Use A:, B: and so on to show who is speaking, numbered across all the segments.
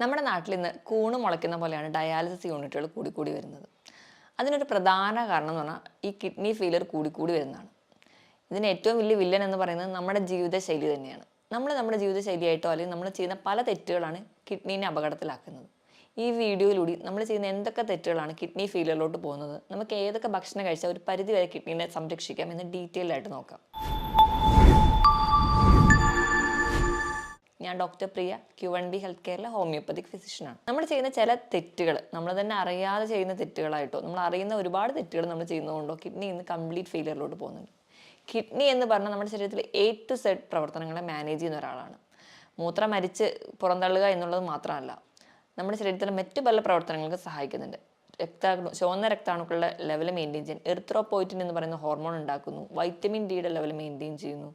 A: നമ്മുടെ നാട്ടിൽ ഇന്ന് കൂണ് മുളയ്ക്കുന്ന പോലെയാണ് ഡയാലിസിസ് യൂണിറ്റുകൾ കൂടിക്കൂടി വരുന്നത്. അതിനൊരു പ്രധാന കാരണം എന്ന് പറഞ്ഞാൽ ഈ കിഡ്നി ഫെയിലിയർ കൂടിക്കൂടി വരുന്നതാണ്. ഇതിന് ഏറ്റവും വലിയ വില്ലൻ എന്ന് പറയുന്നത് നമ്മുടെ ജീവിതശൈലി തന്നെയാണ്. നമ്മുടെ ജീവിതശൈലിയായിട്ടോ അല്ലെങ്കിൽ നമ്മൾ ചെയ്യുന്ന പല തെറ്റുകളാണ് കിഡ്നീനെ അപകടത്തിലാക്കുന്നത്. ഈ വീഡിയോയിലൂടെ നമ്മൾ ചെയ്യുന്ന എന്തൊക്കെ തെറ്റുകളാണ് കിഡ്നി ഫെയിലിയറിലോട്ട് പോകുന്നത്, നമുക്ക് ഏതൊക്കെ ഭക്ഷണം കഴിച്ചാൽ ഒരു പരിധി വരെ കിഡ്നീനെ സംരക്ഷിക്കാം എന്ന് ഡീറ്റെയിൽ ആയിട്ട് നോക്കാം. ഞാൻ ഡോക്ടർ പ്രിയ, Q1B ഹെൽത്ത് കെയറിലെ ഹോമിയോപ്പതിക് ഫിസിഷ്യനാണ്. നമ്മൾ ചെയ്യുന്ന ചില തെറ്റുകൾ നമ്മൾ തന്നെ അറിയാതെ ചെയ്യുന്ന തെറ്റുകളായിട്ടോ നമ്മൾ അറിയുന്ന ഒരുപാട് തെറ്റുകൾ നമ്മൾ ചെയ്യുന്നതുകൊണ്ടോ കിഡ്നി ഇന്ന് കംപ്ലീറ്റ് ഫെയിലിയറിലോട്ട് പോകുന്നുണ്ട്. കിഡ്നി എന്ന് പറഞ്ഞാൽ നമ്മുടെ ശരീരത്തിലെ A to Z പ്രവർത്തനങ്ങളെ മാനേജ് ചെയ്യുന്ന ഒരാളാണ്. മൂത്രം അരിച്ച് പുറന്തള്ളുക എന്നുള്ളത് മാത്രമല്ല, നമ്മുടെ ശരീരത്തിലെ മറ്റു പല പ്രവർത്തനങ്ങൾക്ക് സഹായിക്കുന്നുണ്ട്. ചുവന്ന രക്താണുക്കളുടെ ലെവൽ മെയിൻറ്റെയിൻ ചെയ്യാൻ എറിത്രോപോയിറ്റിൻ എന്ന് പറയുന്ന ഹോർമോൺ ഉണ്ടാക്കുന്നു, വൈറ്റമിൻ ഡിയുടെ ലെവൽ മെയിൻറ്റെയിൻ ചെയ്യുന്നു,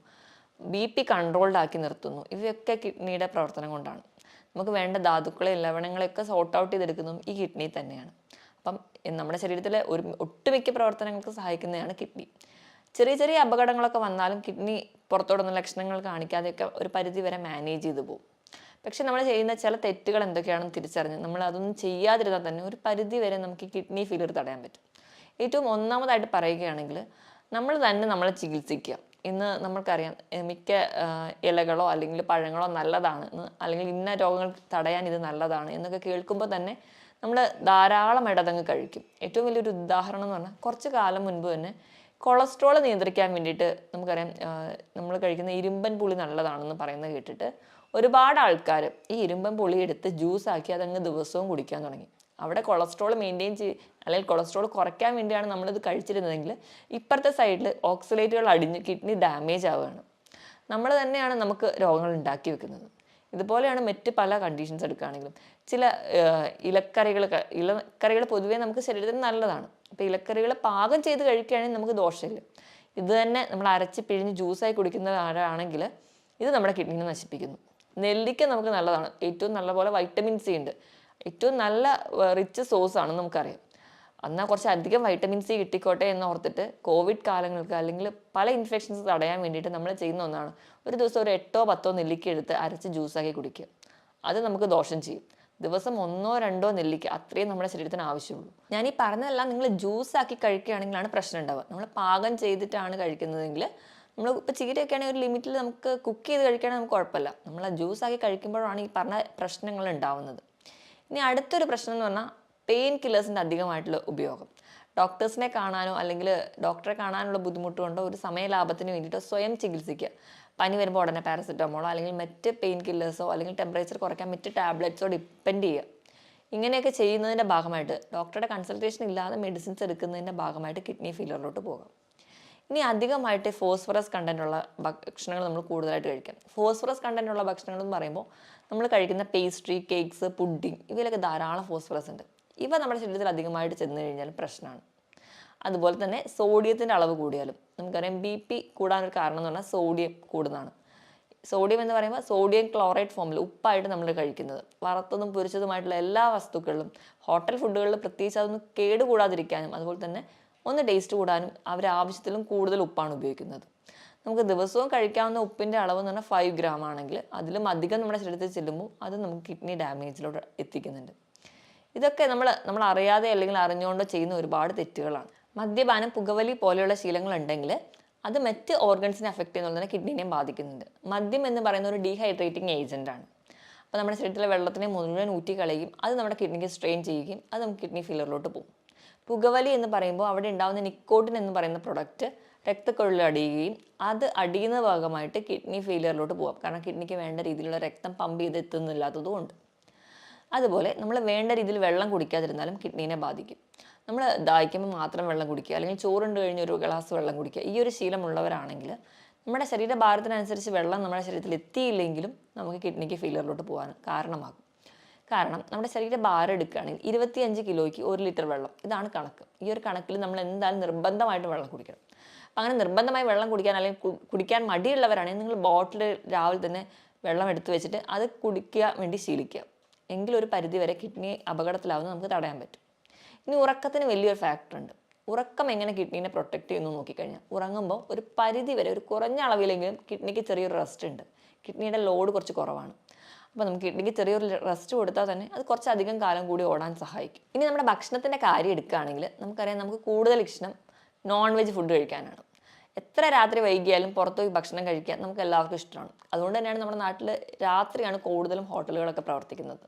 A: BP കൺട്രോൾഡ് ആക്കി നിർത്തുന്നു. ഇവയൊക്കെ കിഡ്നിയുടെ പ്രവർത്തനം കൊണ്ടാണ്. നമുക്ക് വേണ്ട ധാതുക്കളെ ലവണങ്ങളെയൊക്കെ സോർട്ട് ഔട്ട് ചെയ്തെടുക്കുന്നതും ഈ കിഡ്നി തന്നെയാണ്. അപ്പം നമ്മുടെ ശരീരത്തിലെ ഒട്ടുമിക്ക പ്രവർത്തനങ്ങൾക്ക് സഹായിക്കുന്നതാണ് കിഡ്നി. ചെറിയ ചെറിയ അപകടങ്ങളൊക്കെ വന്നാലും കിഡ്നി പുറത്തോടൊന്നും ലക്ഷണങ്ങൾ കാണിക്കാതെയൊക്കെ ഒരു പരിധി വരെ മാനേജ് ചെയ്തു പോകും. പക്ഷെ നമ്മൾ ചെയ്യുന്ന ചില തെറ്റുകൾ എന്തൊക്കെയാണെന്ന് തിരിച്ചറിഞ്ഞ് നമ്മൾ അതൊന്നും ചെയ്യാതിരുന്നാൽ തന്നെ ഒരു പരിധി വരെ നമുക്ക് കിഡ്നി ഫെയിലിയർ തടയാൻ പറ്റും. ഏറ്റവും ഒന്നാമതായിട്ട് പറയുകയാണെങ്കിൽ നമ്മൾ തന്നെ നമ്മളെ ചികിത്സിക്കുക. ഇന്ന് നമുക്കറിയാം മിക്ക ഇലകളോ അല്ലെങ്കിൽ പഴങ്ങളോ നല്ലതാണ്, അല്ലെങ്കിൽ ഇന്ന രോഗങ്ങൾ തടയാൻ ഇത് നല്ലതാണ് എന്നൊക്കെ കേൾക്കുമ്പോൾ തന്നെ നമ്മൾ ധാരാളമായിട്ട് അതങ്ങ് കഴിക്കും. ഏറ്റവും വലിയൊരു ഉദാഹരണം എന്ന് പറഞ്ഞാൽ കുറച്ച് കാലം മുൻപ് തന്നെ കൊളസ്ട്രോൾ നിയന്ത്രിക്കാൻ വേണ്ടിയിട്ട് നമുക്കറിയാം നമ്മൾ കഴിക്കുന്ന ഇരുമ്പൻ പുളി നല്ലതാണെന്ന് പറയുന്നത് കേട്ടിട്ട് ഒരുപാട് ആൾക്കാർ ഈ ഇരുമ്പൻ പുളി എടുത്ത് ജ്യൂസാക്കി അതങ്ങ് ദിവസവും കുടിക്കാൻ തുടങ്ങി. അവിടെ കൊളസ്ട്രോൾ മെയിൻറ്റെയിൻ അല്ലെങ്കിൽ കൊളസ്ട്രോൾ കുറയ്ക്കാൻ വേണ്ടിയാണ് നമ്മളിത് കഴിച്ചിരുന്നതെങ്കിൽ ഇപ്പുറത്തെ സൈഡിൽ ഓക്സലേറ്റുകൾ അടിഞ്ഞ് കിഡ്നി ഡാമേജ് ആവുകയാണ്. നമ്മൾ തന്നെയാണ് നമുക്ക് രോഗങ്ങൾ ഉണ്ടാക്കി വെക്കുന്നത്. ഇതുപോലെയാണ് മറ്റ് പല കണ്ടീഷൻസ് എടുക്കുകയാണെങ്കിലും ചില ഇലക്കറികൾ പൊതുവേ നമുക്ക് ശരീരത്തിന് നല്ലതാണ്. അപ്പോൾ ഇലക്കറികൾ പാകം ചെയ്ത് കഴിക്കുകയാണെങ്കിൽ നമുക്ക് ദോഷമില്ല. ഇത് തന്നെ നമ്മൾ അരച്ച് പിഴിഞ്ഞ് ജ്യൂസായി കുടിക്കുന്നവരാണെങ്കിൽ ഇത് നമ്മുടെ കിഡ്നിനെ നശിപ്പിക്കുന്നു. നെല്ലിക്ക നമുക്ക് നല്ലതാണ്, ഏറ്റവും നല്ല പോലെ വൈറ്റമിൻ സി ഉണ്ട്, ഏറ്റവും നല്ല റിച്ച് സോഴ്സ് ആണെന്ന് നമുക്കറിയാം. എന്നാൽ കുറച്ച് അധികം വൈറ്റമിൻ സി കിട്ടിക്കോട്ടെ എന്ന് ഓർത്തിട്ട് കോവിഡ് കാലങ്ങൾക്ക് അല്ലെങ്കിൽ പല ഇൻഫെക്ഷൻസ് തടയാൻ വേണ്ടിയിട്ട് നമ്മൾ ചെയ്യുന്ന ഒന്നാണ് ഒരു ദിവസം ഒരു 8-10 നെല്ലിക്ക എടുത്ത് അരച്ച് ജ്യൂസാക്കി കുടിക്കുക. അത് നമുക്ക് ദോഷം ചെയ്യും. ദിവസം 1-2 നെല്ലിക്ക അത്രയും നമ്മുടെ ശരീരത്തിന് ആവശ്യമുള്ളൂ. ഞാൻ ഈ പറഞ്ഞതെല്ലാം നിങ്ങൾ ജ്യൂസാക്കി കഴിക്കുകയാണെങ്കിലാണ് പ്രശ്നം ഉണ്ടാവുക. നമ്മൾ പാകം ചെയ്തിട്ടാണ് കഴിക്കുന്നതെങ്കിൽ നമ്മൾ ഇപ്പോൾ ചീരയൊക്കെ ആണെങ്കിൽ ഒരു ലിമിറ്റിൽ നമുക്ക് കുക്ക് ചെയ്ത് കഴിക്കുകയാണെങ്കിൽ നമുക്ക് കുഴപ്പമില്ല. നമ്മൾ ജ്യൂസാക്കി കഴിക്കുമ്പോഴാണ് ഈ പറഞ്ഞ പ്രശ്നങ്ങൾ ഉണ്ടാവുന്നത്. ഇനി അടുത്തൊരു പ്രശ്നം എന്ന് പറഞ്ഞാൽ പെയിൻ കില്ലേഴ്സിൻ്റെ അധികമായിട്ടുള്ള ഉപയോഗം. ഡോക്ടേഴ്സിനെ കാണാനോ അല്ലെങ്കിൽ ഡോക്ടറെ കാണാനുള്ള ബുദ്ധിമുട്ട് കൊണ്ടോ ഒരു സമയലാഭത്തിന് വേണ്ടിയിട്ടോ സ്വയം ചികിത്സിക്കുക. പനി വരുമ്പോൾ ഉടനെ പാരസെറ്റമോളോ അല്ലെങ്കിൽ മറ്റ് പെയിൻ കില്ലേഴ്സോ അല്ലെങ്കിൽ ടെമ്പറേച്ചർ കുറയ്ക്കാൻ മറ്റ് ടാബ്ലറ്റ്സോ ഡിപ്പെൻഡ് ചെയ്യുക. ഇങ്ങനെയൊക്കെ ചെയ്യുന്നതിൻ്റെ ഭാഗമായിട്ട് ഡോക്ടറുടെ കൺസൾട്ടേഷൻ ഇല്ലാതെ മെഡിസിൻസ് എടുക്കുന്നതിൻ്റെ ഭാഗമായിട്ട് കിഡ്നി ഫെയിലിയറിലോട്ട് പോകാം. ഇനി അധികമായിട്ട് ഫോസ്ഫറസ് കണ്ടൻറ്റുള്ള ഭക്ഷണങ്ങൾ നമ്മൾ കൂടുതലായിട്ട് കഴിക്കാം. ഫോസ്ഫറസ് കണ്ടൻറ്റുള്ള ഭക്ഷണങ്ങൾ എന്ന് പറയുമ്പോൾ നമ്മൾ കഴിക്കുന്ന പേസ്ട്രി, കേക്ക്സ്, പുഡിംഗ് ഇവയിലൊക്കെ ധാരാളം ഫോസ്ഫറസ് ഉണ്ട്. ഇവ നമ്മുടെ ശരീരത്തിൽ അധികമായിട്ട് ചെന്ന് കഴിഞ്ഞാലും പ്രശ്നമാണ്. അതുപോലെ തന്നെ സോഡിയത്തിൻ്റെ അളവ് കൂടിയാലും നമുക്കറിയാം BP കൂടാനൊരു കാരണം എന്ന് പറഞ്ഞാൽ സോഡിയം കൂടുന്നതാണ്. സോഡിയം എന്ന് പറയുമ്പോൾ സോഡിയം ക്ലോറൈഡ് ഫോമിൽ ഉപ്പായിട്ട് നമ്മൾ കഴിക്കുന്നത്, വറുത്തതും പൊരിച്ചതുമായിട്ടുള്ള എല്ലാ വസ്തുക്കളിലും ഹോട്ടൽ ഫുഡുകളിൽ പ്രത്യേകിച്ച് അതൊന്നും കേടുകൂടാതിരിക്കാനും അതുപോലെ തന്നെ ഒന്ന് ടേസ്റ്റ് കൂടാനും അവർ ആവശ്യത്തിലും കൂടുതൽ ഉപ്പാണ് ഉപയോഗിക്കുന്നത്. നമുക്ക് ദിവസവും കഴിക്കാവുന്ന ഉപ്പിൻ്റെ അളവ് എന്ന് പറഞ്ഞാൽ 5 ഗ്രാം ആണെങ്കിൽ അതിലും അധികം നമ്മുടെ ശരീരത്തിൽ ചെല്ലുമ്പോൾ അത് നമുക്ക് കിഡ്നി ഡാമേജിലോട്ട് എത്തിക്കുന്നുണ്ട്. ഇതൊക്കെ നമ്മൾ അറിയാതെ അല്ലെങ്കിൽ അറിഞ്ഞുകൊണ്ടോ ചെയ്യുന്ന ഒരുപാട് തെറ്റുകളാണ്. മദ്യപാനം, പുകവലി പോലെയുള്ള ശീലങ്ങൾ ഉണ്ടെങ്കിൽ അത് മറ്റ് ഓർഗൻസിനെ അഫക്റ്റ് ചെയ്യുന്നത് തന്നെ കിഡ്നിനെയും ബാധിക്കുന്നുണ്ട്. മദ്യം എന്ന് പറയുന്ന ഒരു ഡീഹൈഡ്രേറ്റിംഗ് ഏജൻറ്റാണ്. അപ്പോൾ നമ്മുടെ ശരീരത്തിലെ വെള്ളത്തിനെ മുഴുവൻ ഊറ്റി കളയുകയും അത് നമ്മുടെ കിഡ്നിക്ക് സ്ട്രെയിൻ ചെയ്യുകയും അത് നമുക്ക് കിഡ്നി ഫെയിലിയറിലോട്ട് പോകും. പുകവലി എന്ന് പറയുമ്പോൾ അവിടെ ഉണ്ടാകുന്ന നിക്കോട്ടിൻ എന്ന് പറയുന്ന പ്രൊഡക്റ്റ് രക്തക്കുഴലിൽ അടിയുകയും അത് അടിയുന്ന ഭാഗമായിട്ട് കിഡ്നി ഫെയിലിയറിലോട്ട് പോകാം. കാരണം കിഡ്നിക്ക് വേണ്ട രീതിയിലുള്ള രക്തം പമ്പ് ചെയ്ത് എത്തുന്നില്ലാത്തതുകൊണ്ട്. അതുപോലെ നമ്മൾ വേണ്ട രീതിയിൽ വെള്ളം കുടിക്കാതിരുന്നാലും കിഡ്നീനെ ബാധിക്കും. നമ്മൾ ദാഹിക്കുമ്പോൾ മാത്രം വെള്ളം കുടിക്കുക അല്ലെങ്കിൽ ചോറുണ്ട് കഴിഞ്ഞ് ഒരു ഗ്ലാസ് വെള്ളം കുടിക്കുക, ഈ ഒരു ശീലമുള്ളവരാണെങ്കിൽ നമ്മുടെ ശരീരഭാരത്തിനനുസരിച്ച് വെള്ളം നമ്മുടെ ശരീരത്തിൽ എത്തിയില്ലെങ്കിലും നമുക്ക് കിഡ്നിക്ക് ഫെയിലിയറിലോട്ട് പോകാൻ കാരണമാകും. കാരണം നമ്മുടെ ശരീരഭാരം എടുക്കുകയാണെങ്കിൽ 25 കിലോയ്ക്ക് 1 ലിറ്റർ വെള്ളം, ഇതാണ് കണക്ക്. ഈ ഒരു കണക്കിൽ നമ്മൾ എന്തായാലും നിർബന്ധമായിട്ടും വെള്ളം കുടിക്കണം. അപ്പം അങ്ങനെ നിർബന്ധമായി വെള്ളം കുടിക്കാൻ അല്ലെങ്കിൽ കുടിക്കാൻ മടിയുള്ളവരാണെങ്കിൽ നിങ്ങൾ ബോട്ടിൽ രാവിലെ തന്നെ വെള്ളം എടുത്തു വെച്ചിട്ട് അത് കുടിക്കാൻ വേണ്ടി ശീലിക്കുക. എങ്കിലൊരു പരിധി വരെ കിഡ്നി അപകടത്തിലാവുന്നത് നമുക്ക് തടയാൻ പറ്റും. ഇനി ഉറക്കത്തിന് വലിയൊരു ഫാക്ടർ ഉണ്ട്. ഉറക്കം എങ്ങനെ കിഡ്നീനെ പ്രൊട്ടക്റ്റ് ചെയ്യുന്നു നോക്കിക്കഴിഞ്ഞാൽ ഉറങ്ങുമ്പോൾ ഒരു പരിധി വരെ ഒരു കുറഞ്ഞ അളവിലെങ്കിലും കിഡ്നിക്ക് ചെറിയൊരു റെസ്റ്റ് ഉണ്ട്. കിഡ്നിയുടെ ലോഡ് കുറച്ച് കുറവാണ്. അപ്പോൾ നമുക്ക് കിഡ്നിക്ക് ചെറിയൊരു റെസ്റ്റ് കൊടുത്താൽ തന്നെ അത് കുറച്ചധികം കാലം കൂടി ഓടാൻ സഹായിക്കും. ഇനി നമ്മുടെ ഭക്ഷണത്തിൻ്റെ കാര്യം എടുക്കുകയാണെങ്കിൽ നമുക്കറിയാം, നമുക്ക് കൂടുതൽ ഇഷ്ടം നോൺ വെജ് ഫുഡ് കഴിക്കാനാണ്. എത്ര രാത്രി വൈകിയാലും പുറത്ത് പോയി ഭക്ഷണം കഴിക്കാൻ നമുക്ക് എല്ലാവർക്കും ഇഷ്ടമാണ്. അതുകൊണ്ട് തന്നെയാണ് നമ്മുടെ നാട്ടിൽ രാത്രിയാണ് കൂടുതലും ഹോട്ടലുകളൊക്കെ പ്രവർത്തിക്കുന്നത്.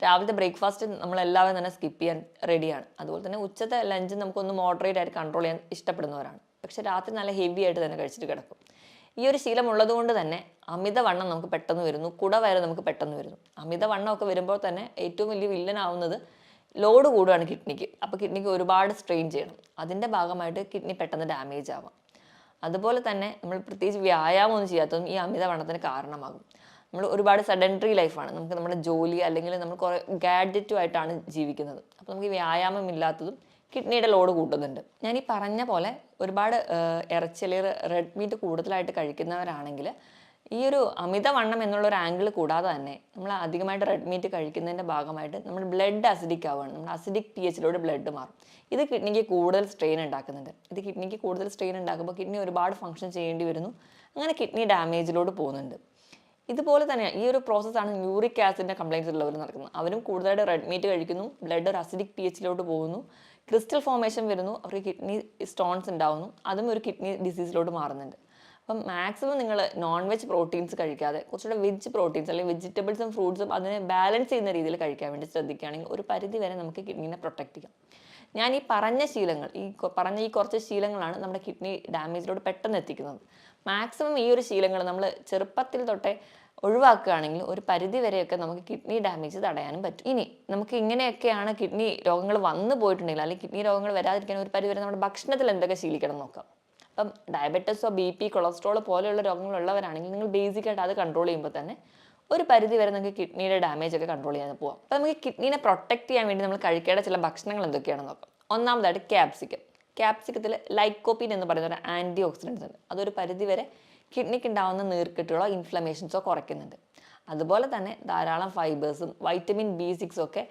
A: രാവിലത്തെ ബ്രേക്ക്ഫാസ്റ്റ് നമ്മളെല്ലാവരും തന്നെ സ്കിപ്പ് ചെയ്യാൻ റെഡിയാണ്. അതുപോലെ തന്നെ ഉച്ചത്തെ ലഞ്ച് നമുക്കൊന്ന് മോഡറേറ്റ് ആയിട്ട് കൺട്രോൾ ചെയ്യാൻ ഇഷ്ടപ്പെടുന്നവരാണ്. പക്ഷേ രാത്രി നല്ല ഹെവി ആയിട്ട് തന്നെ കഴിച്ചിട്ട് കിടക്കും. ഈ ഒരു ശീലം ഉള്ളതുകൊണ്ട് തന്നെ അമിതവണ്ണം നമുക്ക് പെട്ടെന്ന് വരുന്നു, കുടവയറ് നമുക്ക് പെട്ടെന്ന് വരുന്നു. അമിതവണ്ണമൊക്കെ വരുമ്പോൾ തന്നെ ഏറ്റവും വലിയ വില്ലനാവുന്നത് ലോഡ് കൂടുകയാണ് കിഡ്നിക്ക്. അപ്പോൾ കിഡ്നിക്ക് ഒരുപാട് സ്ട്രെയിൻ ചെയ്യണം. അതിൻ്റെ ഭാഗമായിട്ട് കിഡ്നി പെട്ടെന്ന് ഡാമേജ് ആവാം. അതുപോലെ തന്നെ നമ്മൾ പ്രത്യേകിച്ച് വ്യായാമം ഒന്നും ചെയ്യാത്തതും ഈ അമിതവണ്ണത്തിന് കാരണമാകും. നമ്മൾ ഒരുപാട് സെഡൻറ്ററി ലൈഫാണ്, നമുക്ക് നമ്മുടെ ജോലി അല്ലെങ്കിൽ നമ്മൾ കുറേ ഗാഡ്ജറ്റുമായിട്ടാണ് ജീവിക്കുന്നത്. അപ്പോൾ നമുക്ക് വ്യായാമം ഇല്ലാത്തതും കിഡ്നിയുടെ ലോഡ് കൂട്ടുന്നുണ്ട്. ഞാൻ ഈ പറഞ്ഞ പോലെ ഒരുപാട് ഇറച്ചി അല്ലെങ്കിൽ റെഡ് മീറ്റ് കൂടുതലായിട്ട് കഴിക്കുന്നവരാണെങ്കിൽ ഈ ഒരു അമിതവണ്ണം എന്നുള്ളൊരു ആംഗിൾ കൂടാതെ തന്നെ നമ്മൾ അധികമായിട്ട് റെഡ് മീറ്റ് കഴിക്കുന്നതിൻ്റെ ഭാഗമായിട്ട് നമ്മൾ ബ്ലഡ് അസിഡിക് ആവുകയാണ്. നമ്മൾ അസിഡിക് pH ബ്ലഡ് മാറും. ഇത് കിഡ്നിക്ക് കൂടുതൽ സ്ട്രെയിൻ ഉണ്ടാക്കുന്നുണ്ട്. ഇത് കിഡ്നിക്ക് കൂടുതൽ സ്ട്രെയിൻ ഉണ്ടാക്കുമ്പോൾ കിഡ്നി ഒരുപാട് ഫങ്ഷൻ ചെയ്യേണ്ടി വരുന്നു. അങ്ങനെ കിഡ്നി ഡാമേജിലോട്ട് പോകുന്നുണ്ട്. ഇതുപോലെ തന്നെയാണ് ഈ ഒരു പ്രോസസ്സാണ് യൂറിക് ആസിഡിൻ്റെ കംപ്ലയിൻസ് ഉള്ളവർ നടക്കുന്നത്. അവരും കൂടുതലായിട്ട് റെഡ് മീറ്റ് കഴിക്കുന്നു, ബ്ലഡ് ഒരു അസിഡിക് pH പോകുന്നു, ക്രിസ്റ്റൽ ഫോർമേഷൻ വരുന്നു, അവർക്ക് കിഡ്നി സ്റ്റോൺസ് ഉണ്ടാവുന്നു. അതും ഒരു കിഡ്നി ഡിസീസിലോട്ട് മാറുന്നുണ്ട്. അപ്പം മാക്സിമം നിങ്ങൾ നോൺ വെജ് പ്രോട്ടീൻസ് കഴിക്കാതെ കുറച്ചുകൂടെ വെജ് പ്രോട്ടീൻസ് അല്ലെങ്കിൽ വെജിറ്റബിൾസും ഫ്രൂട്ട്സും അതിനെ ബാലൻസ് ചെയ്യുന്ന രീതിയിൽ കഴിക്കാൻ വേണ്ടി ശ്രദ്ധിക്കുകയാണെങ്കിൽ ഒരു പരിധി വരെ നമുക്ക് കിഡ്നീനെ പ്രൊട്ടക്ട് ചെയ്യാം. ഞാൻ ഈ പറഞ്ഞ ശീലങ്ങൾ, ഈ കുറച്ച് ശീലങ്ങളാണ് നമ്മുടെ കിഡ്നി ഡാമേജിലോട്ട് പെട്ടെന്ന് എത്തിക്കുന്നത്. മാക്സിമം ഈ ഒരു ശീലങ്ങൾ നമ്മൾ ചെറുപ്പത്തിൽ തൊട്ടേ ഒഴിവാക്കുകയാണെങ്കിൽ ഒരു പരിധി വരെയൊക്കെ നമുക്ക് കിഡ്നി ഡാമേജ് തടയാനും പറ്റും. ഇനി നമുക്ക് ഇങ്ങനെയൊക്കെയാണ് കിഡ്നി രോഗങ്ങൾ വന്നു പോയിട്ടുണ്ടെങ്കിൽ അല്ലെങ്കിൽ കിഡ്നി രോഗങ്ങൾ വരാതിരിക്കാൻ ഒരു പരിധി വരെ നമ്മുടെ ഭക്ഷണത്തിൽ എന്തൊക്കെ ശീലിക്കണം നോക്കാം. അപ്പം ഡയബറ്റീസോ BP കൊളസ്ട്രോൾ പോലെയുള്ള രോഗങ്ങളുള്ളവരാണെങ്കിൽ നിങ്ങൾ ബേസിക്കായിട്ട് അത് കൺട്രോൾ ചെയ്യുമ്പോൾ തന്നെ ഒരു പരിധി വരെ നമുക്ക് കിഡ്നിയുടെ ഡാമേജ് ഒക്കെ കൺട്രോൾ ചെയ്യാൻ പോകാം. അപ്പോൾ നമുക്ക് കിഡ്നീനെ പ്രൊട്ടക്ട് ചെയ്യാൻ വേണ്ടി നമ്മൾ കഴിക്കേണ്ട ചില ഭക്ഷണങ്ങൾ എന്തൊക്കെയാണെന്ന് നോക്കാം. ഒന്നാമതായിട്ട് ക്യാപ്സിക്കം. ക്യാപ്സിക്കത്തിൽ ലൈക്കോപ്പീൻ എന്ന് പറയുന്ന ഒരു ആൻറ്റി ഓക്സിഡൻസ് ഉണ്ട്. അതൊരു പരിധി വരെ കിഡ്നിക്ക് ഉണ്ടാകുന്ന നീർക്കെട്ടുകളോ ഇൻഫ്ലമേഷൻസോ കുറയ്ക്കുന്നുണ്ട്. അതുപോലെ തന്നെ ധാരാളം ഫൈബേഴ്സും വൈറ്റമിൻ B6 ഒക്കെ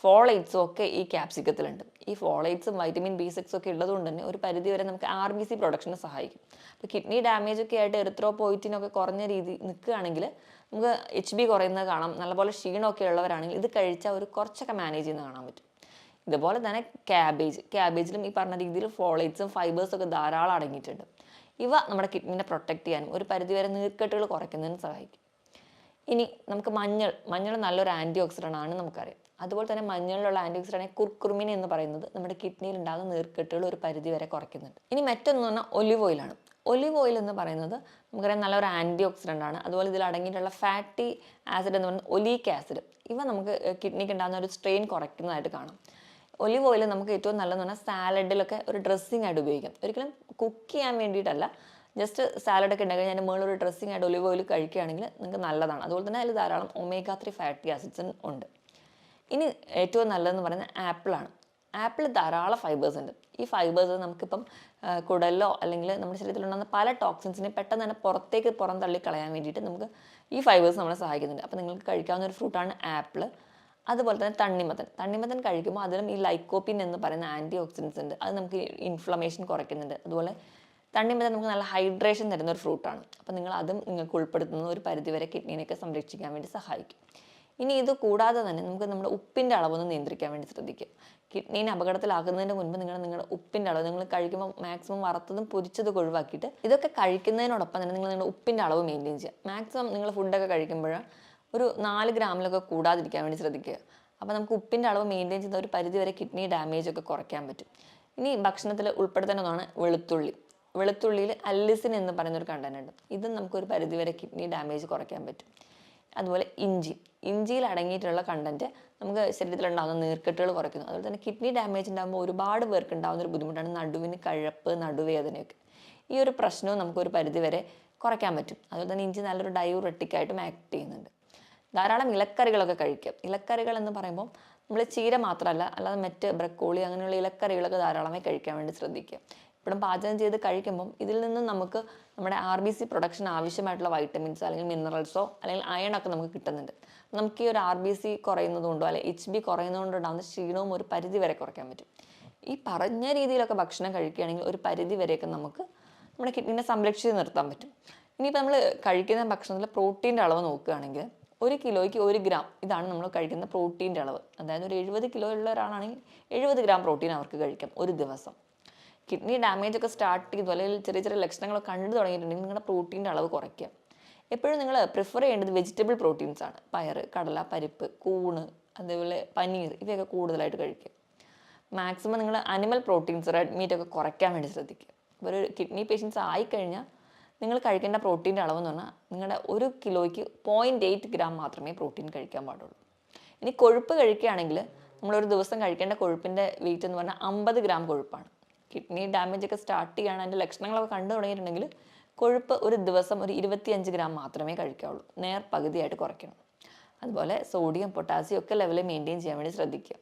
A: ഫോളേറ്റ്സും ഒക്കെ ഈ ക്യാപ്സിക്കത്തിലുണ്ട്. ഈ ഫോളേറ്റ്സും വൈറ്റമിൻ B6 ഒക്കെ ഉള്ളതുകൊണ്ട് തന്നെ ഒരു പരിധി വരെ നമുക്ക് RBC പ്രൊഡക്ഷന് സഹായിക്കും. അപ്പോൾ കിഡ്നി ഡാമേജ് ഒക്കെ ആയിട്ട് എറിത്രോപോയിറ്റിനൊക്കെ കുറഞ്ഞ രീതി നിൽക്കുകയാണെങ്കിൽ നമുക്ക് HB കുറയുന്നത് കാണാം. നല്ലപോലെ ക്ഷീണമൊക്കെ ഉള്ളവരാണെങ്കിൽ ഇത് കഴിച്ചാൽ ഒരു കുറച്ചൊക്കെ മാനേജ് ചെയ്യുന്നത് കാണാൻ പറ്റും. ഇതുപോലെ തന്നെ ക്യാബേജിലും ഈ പറഞ്ഞ രീതിയിൽ ഫോളേറ്റ്സും ഫൈബേഴ്സും ഒക്കെ ധാരാളം അടങ്ങിയിട്ടുണ്ട്. ഇവ നമ്മുടെ കിഡ്നിനെ പ്രൊട്ടക്ട് ചെയ്യാനും ഒരു പരിധിവരെ നീർക്കെട്ടുകൾ കുറയ്ക്കുന്നതിന് സഹായിക്കും. ഇനി നമുക്ക് മഞ്ഞൾ നല്ലൊരു ആൻറ്റി ഓക്സിഡൻ്റ് ആണ് നമുക്കറിയാം. അതുപോലെ തന്നെ മഞ്ഞളിലുള്ള ആൻറ്റി ഓക്സിഡൻ്റ് കുർക്കുമിൻ എന്ന് പറയുന്നത് നമ്മുടെ കിഡ്നിയിൽ ഉണ്ടാകുന്ന നീർക്കെട്ടുകൾ ഒരു പരിധി വരെ കുറയ്ക്കുന്നുണ്ട്. ഇനി മറ്റൊന്ന് പറഞ്ഞാൽ ഒലിവ് ഓയിലാണ്. ഒലിവ് ഓയിൽ എന്ന് പറയുന്നത് നമുക്കറിയാം നല്ലൊരു ആൻറ്റി ഓക്സിഡൻ്റ് ആണ്. അതുപോലെ ഇതിൽ അടങ്ങിയിട്ടുള്ള ഫാറ്റി ആസിഡ് എന്ന് പറയുന്നത് ഒലീക് ആസിഡ്, ഇവ നമുക്ക് കിഡ്നിക്ക് ഉണ്ടാകുന്ന ഒരു സ്ട്രെയിൻ കുറയ്ക്കുന്നതായിട്ട് കാണാം. ഒലിവ് ഓയിൽ നമുക്ക് ഏറ്റവും നല്ലതെന്ന് പറഞ്ഞാൽ സാലഡിലൊക്കെ ഒരു ഡ്രസ്സിംഗ് ആയിട്ട് ഉപയോഗിക്കാം. ഒരിക്കലും കുക്ക് ചെയ്യാൻ വേണ്ടിയിട്ടല്ല, ജസ്റ്റ് സാലഡൊക്കെ ഉണ്ടാക്കി അതിൻ്റെ മുകളിലൊരു ഡ്രസ്സിംഗ് ആയിട്ട് ഒലിവ് ഓയിൽ കഴിക്കുകയാണെങ്കിൽ നിങ്ങൾക്ക് നല്ലതാണ്. അതുപോലെ തന്നെ അതിൽ ധാരാളം omega-3 ഫാറ്റി ആസിഡ്സ് ഉണ്ട്. ഇനി ഏറ്റവും നല്ലതെന്ന് പറയുന്നത് ആപ്പിളാണ്. ആപ്പിൾ ധാരാളം ഫൈബേഴ്സ് ഉണ്ട്. ഈ ഫൈബേഴ്സ് നമുക്കിപ്പം കുടലിലോ അല്ലെങ്കിൽ നമ്മുടെ ശരീരത്തിലുണ്ടാകുന്ന പല ടോക്സിൻസിനെ പെട്ടെന്ന് തന്നെ പുറം തള്ളി കളയാൻ വേണ്ടിയിട്ട് നമുക്ക് ഈ ഫൈബേഴ്സ് നമ്മളെ സഹായിക്കുന്നുണ്ട്. അപ്പോൾ നിങ്ങൾക്ക് കഴിക്കാവുന്ന ഒരു ഫ്രൂട്ടാണ് ആപ്പിൾ. അതുപോലെ തന്നെ തണ്ണിമത്തൻ കഴിക്കുമ്പോൾ അതിലും ഈ ലൈക്കോപ്പിൻ എന്ന് പറയുന്ന ആൻറ്റി ഓക്സിഡൻസ് ഉണ്ട്. അത് നമുക്ക് ഇൻഫ്ലമേഷൻ കുറയ്ക്കുന്നുണ്ട്. അതുപോലെ തണ്ണിമത്തൻ നമുക്ക് നല്ല ഹൈഡ്രേഷൻ തരുന്ന ഒരു ഫ്രൂട്ടാണ്. അപ്പോൾ അതും നിങ്ങൾക്ക് ഉൾപ്പെടുത്തുന്ന ഒരു പരിധിവരെ കിഡ്നിനെയൊക്കെ സംരക്ഷിക്കാൻ വേണ്ടി സഹായിക്കും. ഇനി ഇത് കൂടാതെ തന്നെ നമുക്ക് നമ്മുടെ ഉപ്പിൻ്റെ അളവൊന്ന് നിയന്ത്രിക്കാൻ വേണ്ടി ശ്രദ്ധിക്കുക. കിഡ്നീനെ അപകടത്തിലാക്കുന്നതിന് മുൻപ് നിങ്ങളുടെ ഉപ്പിൻ്റെ അളവ് നിങ്ങൾ കഴിക്കുമ്പോൾ മാക്സിമം വറുത്തതും പൊരിച്ചതൊക്കെ ഒഴിവാക്കിയിട്ട് ഇതൊക്കെ കഴിക്കുന്നതിനോടൊപ്പം തന്നെ നിങ്ങളുടെ ഉപ്പിൻ്റെ അളവ് മെയിൻറ്റെയിൻ ചെയ്യുക. മാക്സിമം നിങ്ങൾ ഫുഡൊക്കെ കഴിക്കുമ്പോൾ ഒരു 4 ഗ്രാമിലൊക്കെ കൂടാതിരിക്കാൻ വേണ്ടി ശ്രദ്ധിക്കുക. അപ്പോൾ നമുക്ക് ഉപ്പിൻ്റെ അളവ് മെയിൻറ്റെയിൻ ചെയ്യുന്ന ഒരു പരിധിവരെ കിഡ്നി ഡാമേജ് ഒക്കെ കുറയ്ക്കാൻ പറ്റും. ഇനി ഭക്ഷണത്തിൽ ഉൾപ്പെടുത്തേണ്ടതാണ് വെളുത്തുള്ളിയിൽ അല്ലിസിൻ എന്ന് പറയുന്ന ഒരു കണ്ടന്റ് ഉണ്ട്. ഇതും നമുക്കൊരു പരിധിവരെ കിഡ്നി ഡാമേജ് കുറയ്ക്കാൻ പറ്റും. അതുപോലെ ഇഞ്ചിയിൽ അടങ്ങിയിട്ടുള്ള കണ്ടന്റ് നമുക്ക് ശരീരത്തിലുണ്ടാകുന്ന നീർക്കെട്ടുകൾ കുറയ്ക്കുന്നു. അതുപോലെ തന്നെ കിഡ്നി ഡാമേജ് ഉണ്ടാകുമ്പോൾ ഒരുപാട് പേർക്ക് ഉണ്ടാകുന്ന ഒരു ബുദ്ധിമുട്ടാണ് നടുവിന് കഴപ്പ്, നടുവേദനയൊക്കെ. ഈ ഒരു പ്രശ്നവും നമുക്കൊരു പരിധിവരെ കുറയ്ക്കാൻ പറ്റും. അതുപോലെ തന്നെ ഇഞ്ചി നല്ലൊരു ഡയൂറെറ്റിക്കായിട്ടും ആക്ട് ചെയ്യുന്നുണ്ട്. ധാരാളം ഇലക്കറികളൊക്കെ കഴിക്കുക. ഇലക്കറികൾ എന്ന് പറയുമ്പോൾ നമ്മൾ ചീര മാത്രമല്ല, അല്ലാതെ മറ്റ് ബ്രക്കോളി അങ്ങനെയുള്ള ഇലക്കറികളൊക്കെ ധാരാളമായി കഴിക്കാൻ വേണ്ടി ശ്രദ്ധിക്കുക. ഇപ്പോഴും പാചകം ചെയ്ത് കഴിക്കുമ്പം ഇതിൽ നിന്നും നമുക്ക് നമ്മുടെ RBC പ്രൊഡക്ഷൻ ആവശ്യമായിട്ടുള്ള വൈറ്റമിൻസ് അല്ലെങ്കിൽ മിനറൽസോ അല്ലെങ്കിൽ അയണൊക്കെ നമുക്ക് കിട്ടുന്നുണ്ട്. നമുക്ക് ഈ ഒരു RBC കുറയുന്നതുകൊണ്ടോ അല്ലെങ്കിൽ HB കുറയുന്നതുകൊണ്ടോ ഉണ്ടാകുന്ന ക്ഷീണവും ഒരു പരിധി വരെ കുറയ്ക്കാൻ പറ്റും. ഈ പറഞ്ഞ രീതിയിലൊക്കെ ഭക്ഷണം കഴിക്കുകയാണെങ്കിൽ ഒരു പരിധി വരെയൊക്കെ നമുക്ക് നമ്മുടെ കിഡ്നിനെ സംരക്ഷിച്ച് നിർത്താൻ പറ്റും. ഇനിയിപ്പോൾ നമ്മൾ കഴിക്കുന്ന ഭക്ഷണത്തിൽ പ്രോട്ടീൻ്റെ അളവ് നോക്കുകയാണെങ്കിൽ 1 കിലോയ്ക്ക് 1 ഗ്രാം ഇതാണ് നമ്മൾ കഴിക്കുന്ന പ്രോട്ടീൻ്റെ അളവ്. അതായത് ഒരു 70 കിലോ ഉള്ള ഒരാളാണെങ്കിൽ 70 ഗ്രാം പ്രോട്ടീൻ അവർക്ക് കഴിക്കാം ഒരു ദിവസം. കിഡ്നി ഡാമേജ് ഒക്കെ സ്റ്റാർട്ട് ചെയ്തു അല്ലെങ്കിൽ ചെറിയ ചെറിയ ലക്ഷണങ്ങളൊക്കെ കണ്ടു തുടങ്ങിയിട്ടുണ്ടെങ്കിൽ നിങ്ങളുടെ പ്രോട്ടീൻ്റെ അളവ് കുറയ്ക്കുക. എപ്പോഴും നിങ്ങൾ പ്രിഫർ ചെയ്യേണ്ടത് വെജിറ്റബിൾ പ്രോട്ടീൻസ് ആണ്. പയർ, കടല, പരിപ്പ്, കൂണ്, അതേപോലെ പനീർ ഇവയൊക്കെ കൂടുതലായിട്ട് കഴിക്കുക. മാക്സിമം നിങ്ങൾ അനിമൽ പ്രോട്ടീൻസ്, റെഡ് മീറ്റ് ഒക്കെ കുറയ്ക്കാൻ വേണ്ടി ശ്രദ്ധിക്കുക. ഇപ്പോൾ ഒരു കിഡ്നി പേഷ്യൻസ് ആയിക്കഴിഞ്ഞാൽ നിങ്ങൾ കഴിക്കേണ്ട പ്രോട്ടീൻ്റെ അളവെന്ന് പറഞ്ഞാൽ നിങ്ങളുടെ 1 കിലോയ്ക്ക് 0.8 ഗ്രാം മാത്രമേ പ്രോട്ടീൻ കഴിക്കാൻ പാടുള്ളൂ. ഇനി കൊഴുപ്പ് കഴിക്കുകയാണെങ്കിൽ നമ്മളൊരു ദിവസം കഴിക്കേണ്ട കൊഴുപ്പിൻ്റെ വെയിറ്റ് എന്ന് പറഞ്ഞാൽ 50 ഗ്രാം കൊഴുപ്പാണ്. കിഡ്നി ഡാമേജ് ഒക്കെ സ്റ്റാർട്ട് ചെയ്യുകയാണ്, അതിൻ്റെ ലക്ഷണങ്ങളൊക്കെ കണ്ടു തുടങ്ങിയിട്ടുണ്ടെങ്കിൽ കൊഴുപ്പ് ഒരു ദിവസം ഒരു 25 ഗ്രാം മാത്രമേ കഴിക്കാവുള്ളൂ. പകുതിയായിട്ട് കുറയ്ക്കണം. അതുപോലെ സോഡിയം, പൊട്ടാസ്യം ഒക്കെ ലെവൽ മെയിൻറ്റെയിൻ ചെയ്യാൻ വേണ്ടി ശ്രദ്ധിക്കുക.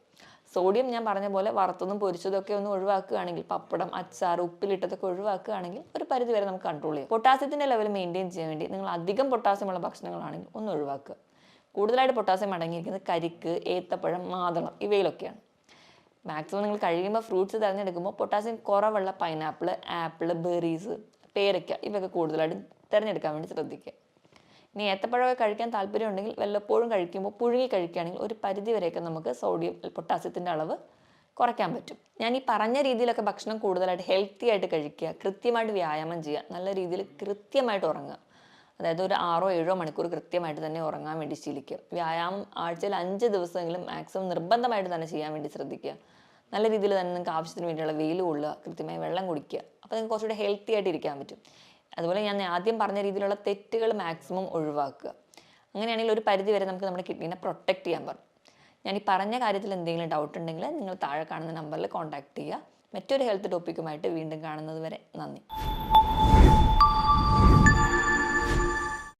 A: സോഡിയം ഞാൻ പറഞ്ഞ പോലെ വറുത്തതും പൊരിച്ചതും ഒക്കെ ഒന്ന് ഒഴിവാക്കുകയാണെങ്കിൽ, പപ്പടം, അച്ചാർ, ഉപ്പിലിട്ടതൊക്കെ ഒഴിവാക്കുകയാണെങ്കിൽ ഒരു പരിധി വരെ നമുക്ക് കൺട്രോൾ ചെയ്യാം. പൊട്ടാസ്യത്തിൻ്റെ ലെവൽ മെയിൻറ്റെയിൻ ചെയ്യാൻ വേണ്ടി നിങ്ങൾ അധികം പൊട്ടാസ്യമുള്ള ഭക്ഷണങ്ങളാണെങ്കിൽ ഒന്ന് ഒഴിവാക്കുക. കൂടുതലായിട്ട് പൊട്ടാസ്യം അടങ്ങിയിരിക്കുന്നത് കരിക്ക്, ഏത്തപ്പഴം, മാതളം ഇവയിലൊക്കെയാണ്. മാക്സിമം നിങ്ങൾ കഴിയുമ്പോൾ ഫ്രൂട്ട്സ് തിരഞ്ഞെടുക്കുമ്പോൾ പൊട്ടാസ്യം കുറവുള്ള പൈനാപ്പിൾ, ആപ്പിൾ, ബെറീസ്, പേരയ്ക്ക ഇവയൊക്കെ കൂടുതലായിട്ട് തിരഞ്ഞെടുക്കാൻ വേണ്ടി ശ്രദ്ധിക്കുക. ഇനി ഏത്തപ്പഴമൊക്കെ കഴിക്കാൻ താല്പര്യം ഉണ്ടെങ്കിൽ വല്ലപ്പോഴും കഴിക്കുമ്പോൾ പുഴുങ്ങി കഴിക്കുകയാണെങ്കിൽ ഒരു പരിധി വരെയൊക്കെ നമുക്ക് സോഡിയം, പൊട്ടാസ്യത്തിൻ്റെ അളവ് കുറയ്ക്കാൻ പറ്റും. ഞാൻ ഈ പറഞ്ഞ രീതിയിലൊക്കെ ഭക്ഷണം കൂടുതലായിട്ട് ഹെൽത്തി ആയിട്ട് കഴിക്കുക, കൃത്യമായിട്ട് വ്യായാമം ചെയ്യുക, നല്ല രീതിയിൽ കൃത്യമായിട്ട് ഉറങ്ങുക. അതായത് ഒരു 6-7 മണിക്കൂർ കൃത്യമായിട്ട് തന്നെ ഉറങ്ങാൻ വേണ്ടി ശീലിക്കുക. വ്യായാമം ആഴ്ചയിൽ 5 ദിവസമെങ്കിലും മാക്സിമം നിർബന്ധമായിട്ട് തന്നെ ചെയ്യാൻ വേണ്ടി ശ്രദ്ധിക്കുക. നല്ല രീതിയിൽ തന്നെ നിങ്ങൾക്ക് ആവശ്യത്തിന് വേണ്ടിയുള്ള വെയിൽ കൊള്ളുക, കൃത്യമായി വെള്ളം കുടിക്കുക. അപ്പോൾ നിങ്ങൾക്ക് കുറച്ചുകൂടി ഹെൽത്തി ആയിട്ട് ഇരിക്കാൻ പറ്റും. അതുപോലെ ഞാൻ ആദ്യം പറഞ്ഞ രീതിയിലുള്ള തെറ്റുകൾ മാക്സിമം ഒഴിവാക്കുക. അങ്ങനെയാണെങ്കിൽ ഒരു പരിധി വരെ നമുക്ക് നമ്മുടെ കിഡ്നീനെ പ്രൊട്ടക്റ്റ് ചെയ്യാൻ പറ്റും. ഞാൻ ഈ പറഞ്ഞ കാര്യത്തിൽ എന്തെങ്കിലും ഡൗട്ട് ഉണ്ടെങ്കിൽ നിങ്ങൾ താഴെ കാണുന്ന നമ്പറിൽ കോൺടാക്ട് ചെയ്യുക. മറ്റൊരു ഹെൽത്ത് ടോപ്പിക്കുമായിട്ട് വീണ്ടും കാണുന്നത് വരെ നന്ദി.